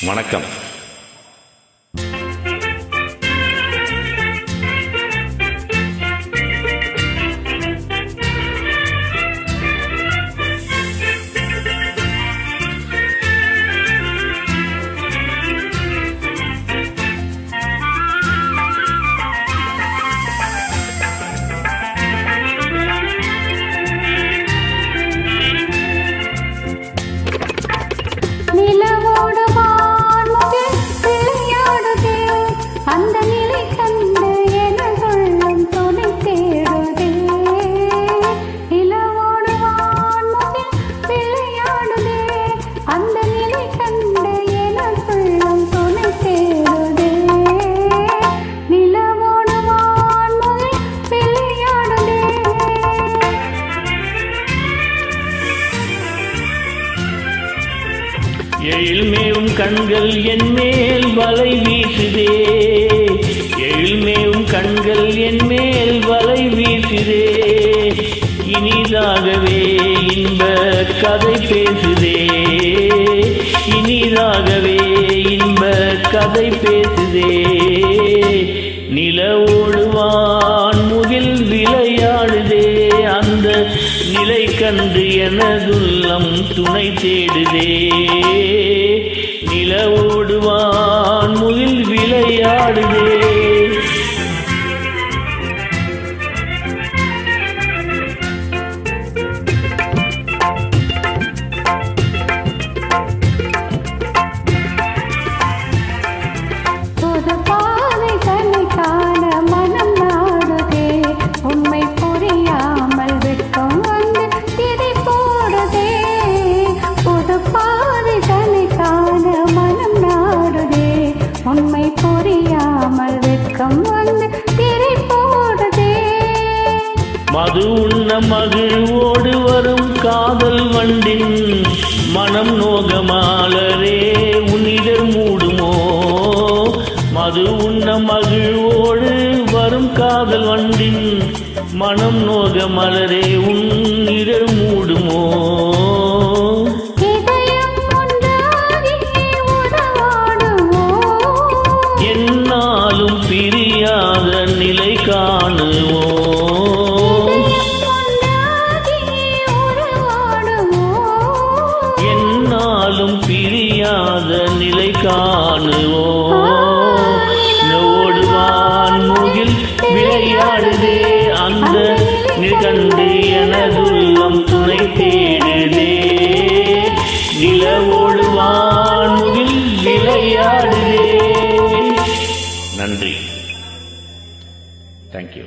வணக்கம். எழில்மேவும் கண்கள் என் மேல் வலை வீசுதே, எழில்மேவும் கண்கள் என் மேல் வலை வீசுதே, இனிதாகவே இன்ப கதை பேசுதே, இனிதாகவே இன்ப கதை பேசுதே. நிலவோடு வான்முகில் விளையாடுதே, அந்த நிலை கண்டு எனதுள்ளம் துணை தேடுதே. நிலவோடு வான்முகில் விளையாடுதே. உண்மை புரியாமல் வெட்கம் வந்து திரை போடுதே. மது உண்ண மகிழ்வோடு வரும் காதல் வண்டின் மனம் நோகமாலரே உன்னிதழ் மூடுமோ. மது உண்ண மகிழ்வோடு வரும் காதல் வண்டின் மனம் நோகமலரே உன்னிதழ் மூடுமோ. என்னாலும் பிரியாத நிலை காணுவோம், என்னாலும் பிரியாத நிலை காணுவோம். ஓடுவான் முகில் விளையாடுதே, அந்த நிகழ்ந்து எனதுள்ளம் துணை தேடுதே. நிலவோடுவான் முகில் விளையாடுதே. நன்றி. தேங்க்யூ.